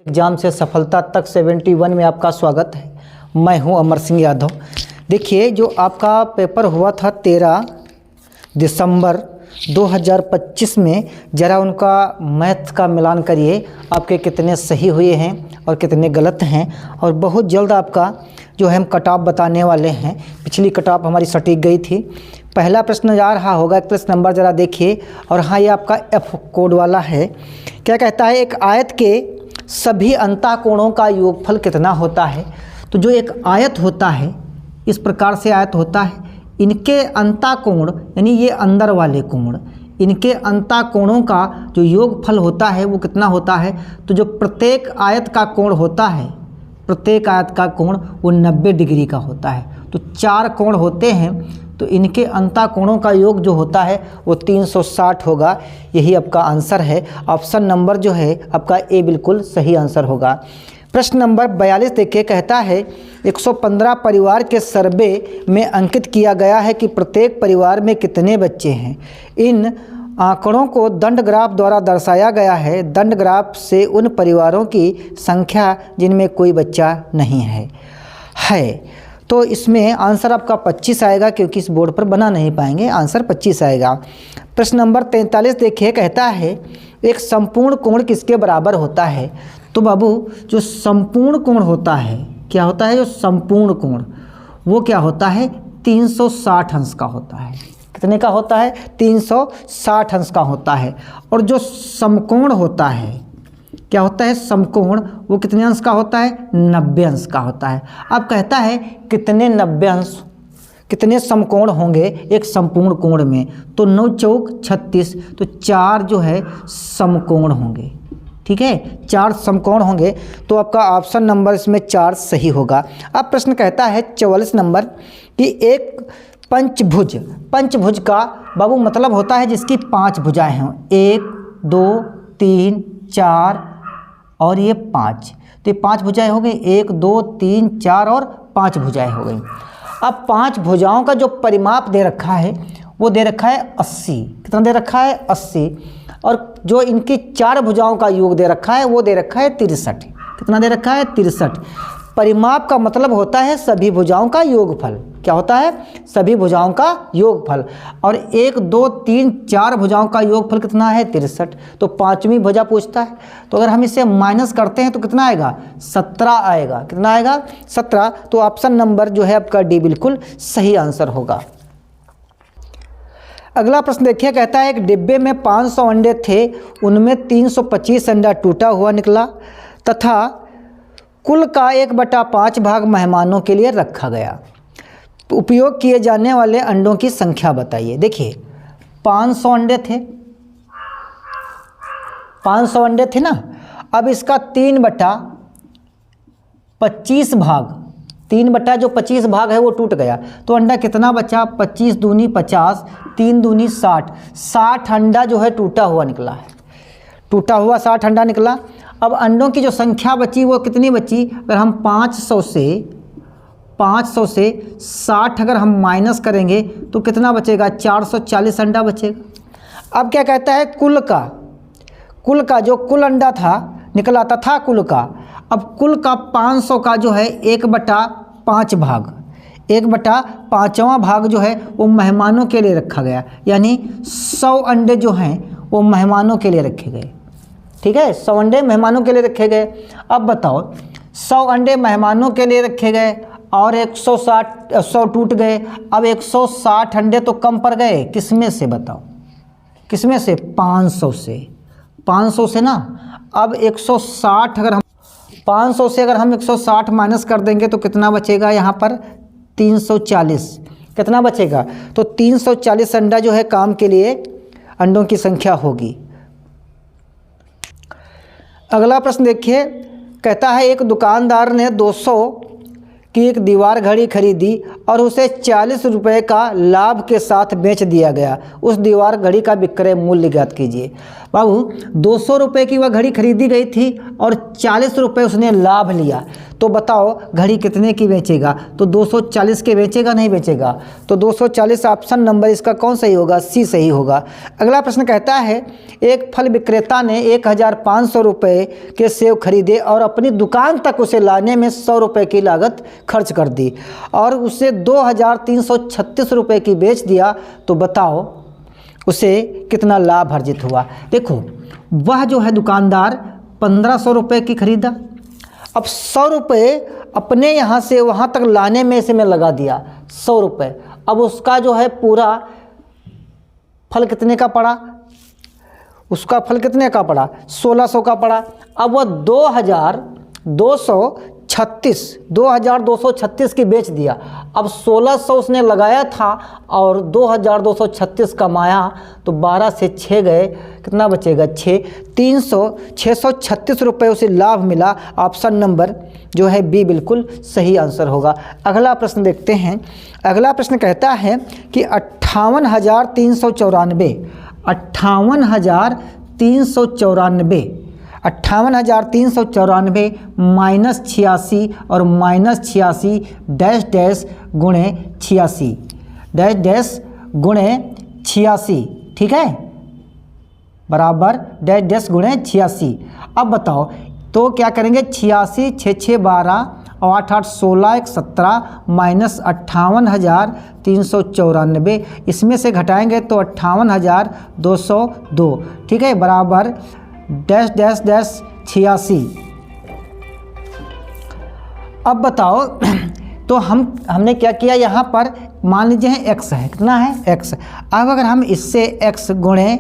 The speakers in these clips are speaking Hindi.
एग्जाम से सफलता तक 71 में आपका स्वागत है। मैं हूं अमर सिंह यादव। देखिए, जो आपका पेपर हुआ था 13 दिसंबर 2025 में, ज़रा उनका मैथ का मिलान करिए, आपके कितने सही हुए हैं और कितने गलत हैं। और बहुत जल्द आपका जो है हम कट ऑफ बताने वाले हैं। पिछली कट ऑफ हमारी सटीक गई थी। पहला प्रश्न जा रहा होगा 31 नंबर, ज़रा देखिए। और हाँ, ये आपका एफ कोड वाला है। क्या कहता है, एक आयत के सभी अंतःकोणों का योगफल कितना होता है। तो जो एक आयत होता है, इस प्रकार से आयत होता है, इनके अंतःकोण यानी ये अंदर वाले कोण, इनके अंतःकोणों का जो योगफल होता है वो कितना होता है। तो जो प्रत्येक आयत का कोण होता है, प्रत्येक आयत का कोण वो 90 डिग्री का होता है। तो 4 कोण होते हैं, तो इनके अंतःकोणों का योग जो होता है वो 360 होगा। यही आपका आंसर है। ऑप्शन नंबर जो है आपका ए बिल्कुल सही आंसर होगा। प्रश्न नंबर 42 देखिए, कहता है 115 परिवार के सर्वे में अंकित किया गया है कि प्रत्येक परिवार में कितने बच्चे हैं। इन आंकड़ों को दंड ग्राफ द्वारा दर्शाया गया है। दंड ग्राफ से उन परिवारों की संख्या जिनमें कोई बच्चा नहीं है। तो इसमें आंसर आपका 25 आएगा, क्योंकि इस बोर्ड पर बना नहीं पाएंगे। आंसर 25 आएगा। प्रश्न नंबर 43 देखिए, कहता है एक संपूर्ण कोण किसके बराबर होता है। तो बाबू, जो संपूर्ण कोण होता है, क्या होता है, जो संपूर्ण कोण वो क्या होता है, 360 अंश का होता है। कितने का होता है, 360 अंश का होता है। और जो समकोण होता है, क्या होता है, समकोण, वो कितने अंश का होता है, 90 अंश का होता है। अब कहता है कितने 90 अंश, कितने समकोण होंगे एक संपूर्ण कोण में। तो 9 चौक 36, तो 4 जो है समकोण होंगे। ठीक है, 4 समकोण होंगे। तो आपका ऑप्शन नंबर इसमें 4 सही होगा। अब प्रश्न कहता है 44 नंबर कि एक पंचभुज, पंचभुज का बाबू मतलब होता है जिसकी 5 भुजाएं हों। 1 2 3 4 और ये 5। तो ये 5 भुजाएं हो गई। 1 2 3 4 और 5 भुजाएं हो गई। अब 5 भुजाओं का जो परिमाप दे रखा है वो दे रखा है 80। कितना दे रखा है, 80। और जो इनकी 4 भुजाओं का योग दे रखा है वो दे रखा है 63। कितना दे रखा है, 63। परिमाप का मतलब होता है सभी भुजाओं का योगफल। क्या होता है, सभी भुजाओं का योगफल। और 1 2 3 4 भुजाओं का योगफल कितना है, 63। तो 5वीं भुजा पूछता है। तो अगर हम इसे माइनस करते हैं तो कितना आएगा, 17 आएगा। कितना आएगा, 17। तो ऑप्शन नंबर जो है आपका डी बिल्कुल सही आंसर होगा। अगला प्रश्न देखिए, कहता है एक डिब्बे में 500 अंडे थे, उनमें 325 अंडा टूटा हुआ निकला तथा कुल का 1/5 भाग मेहमानों के लिए रखा गया। उपयोग किए जाने वाले अंडों की संख्या बताइए। देखिए, 500 अंडे थे, 500 अंडे थे ना। अब इसका 3/25 भाग, 3/25 भाग है वो टूट गया। तो अंडा कितना बचा, 25 दूनी 50, 3 दूनी 60। 60 अंडा जो है टूटा हुआ निकला है। टूटा हुआ 60 अंडा निकला। अब अंडों की जो संख्या बची वो कितनी बची, अगर हम 500 से 60 अगर हम माइनस करेंगे तो कितना बचेगा, 440 अंडा बचेगा। अब क्या कहता है, कुल का जो कुल अंडा था निकला तथा कुल का, अब कुल का 500 का जो है 1/5 भाग, 1/5वां भाग जो है वो मेहमानों के लिए रखा गया। यानी 100 अंडे जो हैं वो मेहमानों के लिए रखे गए। ठीक है, 100 अंडे मेहमानों के लिए रखे गए। अब बताओ, 100 अंडे मेहमानों के लिए रखे गए और 100 टूट गए। अब 160 अंडे तो कम पड़ गए, किसमें से बताओ, किसमें से, 500 से, 500 से ना। अब 160 अगर हम 500 से अगर हम 160 माइनस कर देंगे तो कितना बचेगा, यहाँ पर 340। कितना बचेगा, तो 340 अंडा जो है काम के लिए अंडों की संख्या होगी। अगला प्रश्न देखिए, कहता है एक दुकानदार ने 200 की एक दीवार घड़ी खरीदी और उसे 40 रुपये का लाभ के साथ बेच दिया गया। उस दीवार घड़ी का विक्रय मूल्य ज्ञात कीजिए। बाबू, 200 रुपये की वह घड़ी खरीदी गई थी और 40 रुपये उसने लाभ लिया। तो बताओ घड़ी कितने की बेचेगा? तो 240 के बेचेगा, नहीं बेचेगा? तो 240 ऑप्शन नंबर इसका कौन सही होगा? सी सही होगा। अगला प्रश्न कहता है एक फल विक्रेता ने 1500 रुपये के सेब खरीदे और अपनी दुकान तक उसे लाने में 100 रुपये की लागत खर्च कर दी और उसे 2336 रुपये की बेच दिया, तो बताओ उसे कितना लाभ अर्जित हुआ? देखो, वह जो है दुकानदार 1500 रुपये की खरीदा, अब 100 रुपये अपने यहाँ से वहाँ तक लाने में से मैं लगा दिया 100 रुपये। अब उसका जो है पूरा फल कितने का पड़ा? उसका फल कितने का पड़ा? 1600 का पड़ा। अब वह 2236 की बेच दिया। अब 1600 उसने लगाया था और 2236 कमाया, तो 12 से 6 गए, कितना बचेगा? 636 रुपये उसे लाभ मिला। ऑप्शन नंबर जो है बी बिल्कुल सही आंसर होगा। अगला प्रश्न देखते हैं। अगला प्रश्न कहता है कि 58,394 माइनस 86 और माइनस 86 डैश डैश गुणे 86 डैश डैश गुणे 86, ठीक है, बराबर डैश डैश गुणे 86। अब बताओ तो क्या करेंगे? 86 6 6 12 और 8 8 16 1 17 माइनस 58,394, इसमें से घटाएंगे तो 58,202, ठीक है, बराबर डैश डैश डैश 86। अब बताओ तो हमने क्या किया? यहाँ पर मान लीजिए है x है, कितना है? x। अब अगर हम इससे x गुणे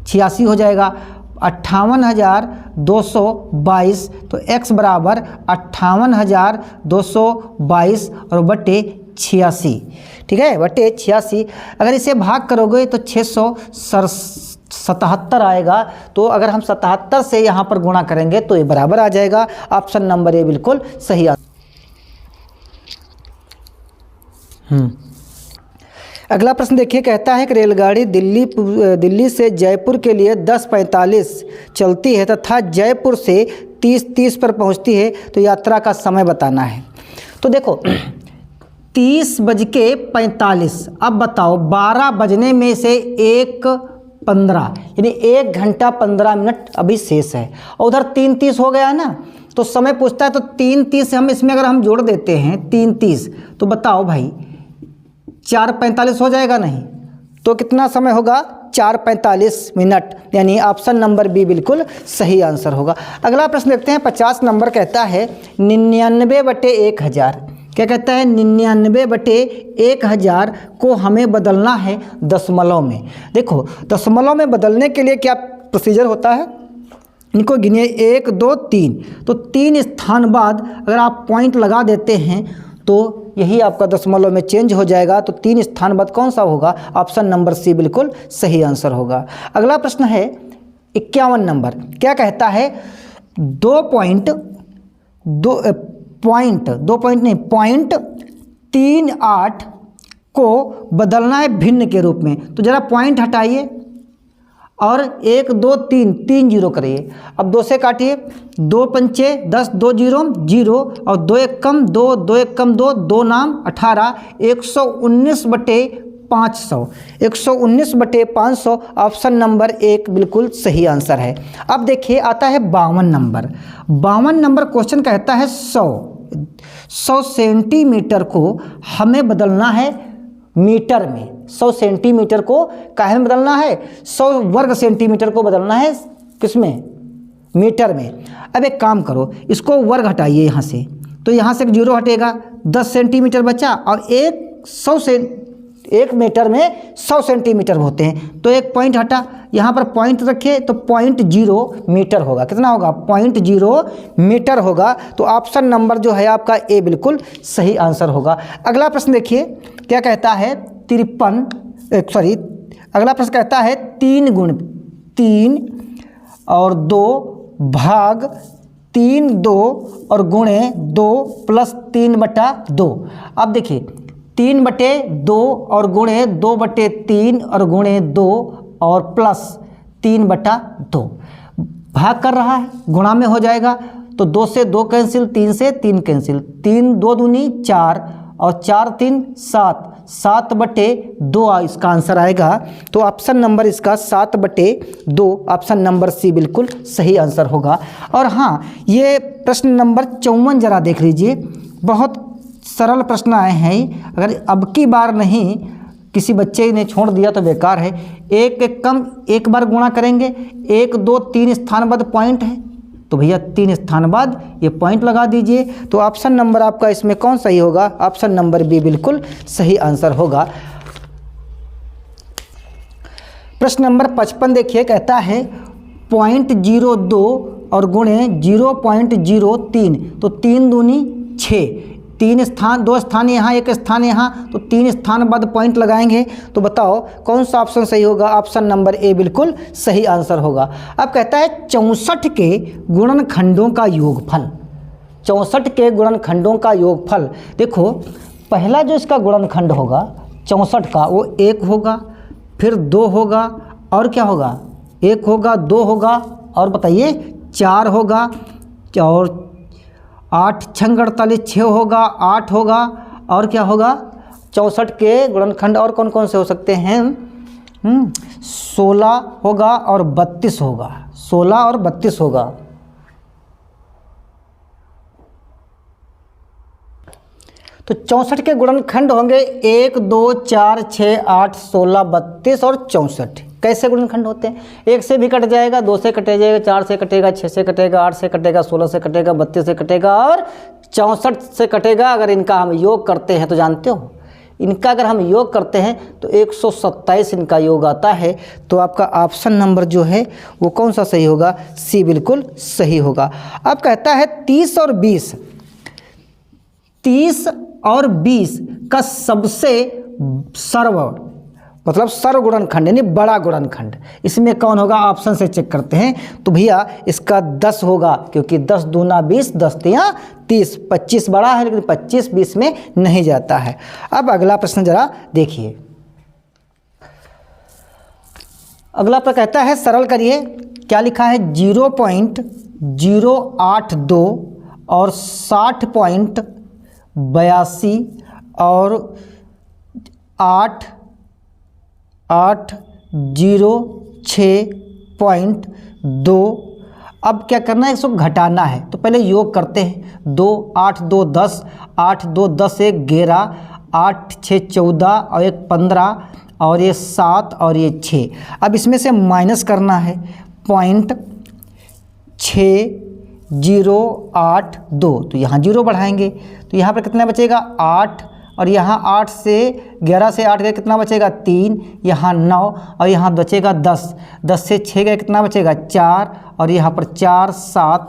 86 हो जाएगा 58,222, तो x बराबर 58,222 और बटे 86, ठीक है, बटे 86। अगर इसे भाग करोगे तो 677 आएगा। तो अगर हम 77 से यहाँ पर गुणा करेंगे तो ये बराबर आ जाएगा। ऑप्शन नंबर ए बिल्कुल सही आंसर। अगला प्रश्न देखिए, कहता है कि रेलगाड़ी दिल्ली से जयपुर के लिए 10:45 चलती है तथा जयपुर से 30:30 पर पहुंचती है, तो यात्रा का समय बताना है। तो देखो 30:45, अब बताओ 12 बजने में से 1:15 यानी 1 घंटा 15 मिनट अभी शेष है और उधर 3:30 हो गया ना, तो समय पूछता है तो 3:30 से हम इसमें अगर हम जोड़ देते हैं 3:30, तो बताओ भाई 4:45 हो जाएगा? नहीं, तो कितना समय होगा? 4:45 मिनट, यानी ऑप्शन नंबर बी बिल्कुल सही आंसर होगा। अगला प्रश्न देखते हैं। 50 नंबर कहता है 99/1000, क्या कहता है? 99/1000 को हमें बदलना है दशमलव में। देखो दशमलव में बदलने के लिए क्या प्रोसीजर होता है? इनको गिनिए 1 2 3, तो 3 स्थान बाद अगर आप पॉइंट लगा देते हैं तो यही आपका दशमलव में चेंज हो जाएगा। तो 3 स्थान बाद कौन सा होगा? ऑप्शन नंबर सी बिल्कुल सही आंसर होगा। अगला प्रश्न है 51 नंबर, क्या कहता है? 2.38 को बदलना है भिन्न के रूप में। तो ज़रा पॉइंट हटाइए और 1 2 3 3 जीरो करिए। अब 2 से काटिए, 2 पंचे 10, 2 जीरो 0 और 2 एक कम 2, 2 एक कम 2, 2 नाम 18, 119/500, 119/500 ऑप्शन नंबर 1 बिल्कुल सही आंसर है। अब देखिए आता है 52 नंबर। 52 नंबर क्वेश्चन कहता है 100 सेंटीमीटर को हमें बदलना है मीटर में। 100 सेंटीमीटर को काहे में बदलना है? 100 वर्ग सेंटीमीटर को बदलना है किसमें? मीटर में। अब एक काम करो, इसको वर्ग हटाइए यहाँ से, तो यहाँ से 0 हटेगा, 10 सेंटीमीटर बचा और 1 मीटर में 100 सेंटीमीटर होते हैं, तो एक पॉइंट हटा, यहाँ पर पॉइंट रखिए तो 0.0 मीटर होगा। कितना होगा? 0.0 मीटर होगा। तो ऑप्शन नंबर जो है आपका ए बिल्कुल सही आंसर होगा। अगला प्रश्न देखिए क्या कहता है? अगला प्रश्न कहता है 3 और 2 भाग 3 2 और गुणे 2 प्लस 3/2। अब देखिए 3/2 और गुणे 2/3 और गुणे 2 और प्लस 3/2, भाग कर रहा है, गुणा में हो जाएगा तो 2 से 2 कैंसिल, 3 से 3 कैंसिल, 3 2 दूनी 4 और 4 3 7, 7/2 इसका आंसर आएगा। तो ऑप्शन नंबर इसका 7/2, ऑप्शन नंबर सी बिल्कुल सही आंसर होगा। और हाँ, ये प्रश्न नंबर 54 जरा देख लीजिए, बहुत सरल प्रश्न आए हैं। अगर अब की बार नहीं किसी बच्चे ने छोड़ दिया तो बेकार है। एक एक कम एक बार गुणा करेंगे, 1 2 3 स्थानबद्ध पॉइंट है, तो भैया 3 स्थान बाद ये पॉइंट लगा दीजिए। तो ऑप्शन नंबर आपका इसमें कौन सही होगा? ऑप्शन नंबर बी बिल्कुल सही आंसर होगा। प्रश्न नंबर 55 देखिए, कहता है 0.02 और गुणे 0.03, तो 3 दूनी 6, 3 स्थान, 2 स्थान यहाँ, 1 स्थान यहाँ, तो 3 स्थान बाद पॉइंट लगाएंगे। तो बताओ कौन सा ऑप्शन सही होगा? ऑप्शन नंबर ए बिल्कुल सही आंसर होगा। अब कहता है 64 के गुणनखंडों का योगफल। 64 के गुणनखंडों का योगफल। देखो, पहला जो इसका गुणनखंड होगा 64 का, वो 1 होगा, फिर 2 होगा, और क्या होगा? 1 होगा, 2 होगा, और बताइए 4 होगा, और 8 6 48, 6 होगा, 8 होगा, और क्या होगा? 64 के गुणनखंड और कौन कौन से हो सकते हैं? 16 होगा और 32 होगा, 16 और 32 होगा। तो 64 के गुणनखंड होंगे 1 2 4 6 8 16 32 और 64। कैसे गुणनखंड होते हैं? 1 से भी कट जाएगा, 2 से कटे जाएगा, 4 से कटेगा, 6 से कटेगा, 8 से कटेगा, 16 से कटेगा, 32 से कटेगा और 64 से कटेगा। अगर इनका हम योग करते हैं तो जानते हो, इनका अगर हम योग करते हैं तो 127 इनका योग आता है। तो आपका ऑप्शन नंबर जो है वो कौन सा सही होगा? सी बिल्कुल सही होगा। अब कहता है 30 और 20, 30 और 20 का सबसे सर्व मतलब सर्व गुणनखंड यानी बड़ा गुणनखंड इसमें कौन होगा? ऑप्शन से चेक करते हैं। तो भैया इसका 10 होगा, क्योंकि 10 दूना 20, 10 तियां 30, 25 बड़ा है लेकिन 25 20 में नहीं जाता है। अब अगला प्रश्न जरा देखिए। अगला प्रश्न कहता है, सरल करिए। क्या लिखा है? 0.082 और 60.82 और 806.2। अब क्या करना है? इसको घटाना है, तो पहले योग करते हैं। 2 8 2 10, 8 2 10 1 11, 8 6 14 और 1 15 और ये 7 और ये 6। अब इसमें से माइनस करना है 0.6082, तो यहाँ 0 बढ़ाएंगे तो यहाँ पर कितना बचेगा? 8, और यहाँ 8 से 11 से 8 गए कितना बचेगा? 3, यहाँ 9 और यहाँ बचेगा 10, 10 से 6 गए कितना बचेगा? 4, और यहाँ पर 4 7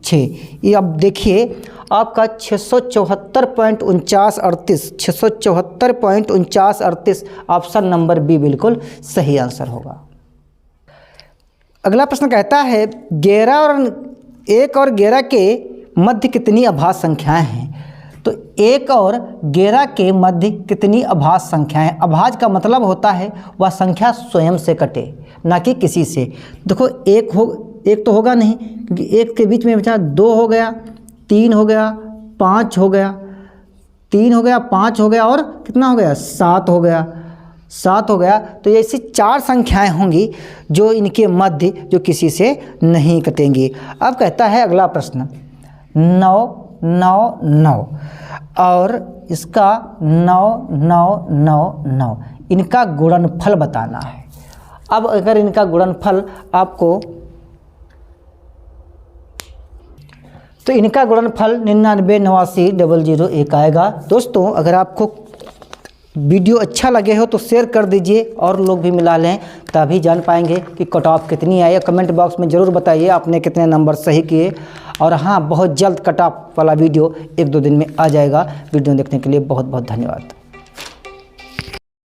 6। ये अब देखिए आपका 674.4938, 674.4938 ऑप्शन नंबर बी बिल्कुल सही आंसर होगा। अगला प्रश्न कहता है 11 और 1 और 11 के मध्य कितनी अभाज्य संख्याएं हैं? तो 1 और 11 के मध्य कितनी अभाज्य संख्याएं? अभाज्य का मतलब होता है वह संख्या स्वयं से कटे, ना कि किसी से। देखो एक तो होगा नहीं, क्योंकि 1 के बीच में बचा 2 हो गया, 3 हो गया, 5 हो गया, 3 हो गया, 5 हो गया और कितना हो गया? 7 हो गया, 7 हो गया। तो ऐसी 4 संख्याएं होंगी जो इनके मध्य जो किसी से नहीं कटेंगी। अब कहता है अगला प्रश्न 9 9 9 और इसका 9 9 9 9 इनका गुणनफल बताना है। अब अगर इनका गुणनफल आपको, तो इनका गुणनफल 99 89 001 आएगा। दोस्तों अगर आपको वीडियो अच्छा लगे हो तो शेयर कर दीजिए और लोग भी मिला लें, तभी जान पाएंगे कि कट ऑफ कितनी आई है। कमेंट बॉक्स में ज़रूर बताइए आपने कितने नंबर सही किए। और हाँ, बहुत जल्द कट ऑफ वाला वीडियो 1-2 दिन में आ जाएगा। वीडियो देखने के लिए बहुत बहुत धन्यवाद।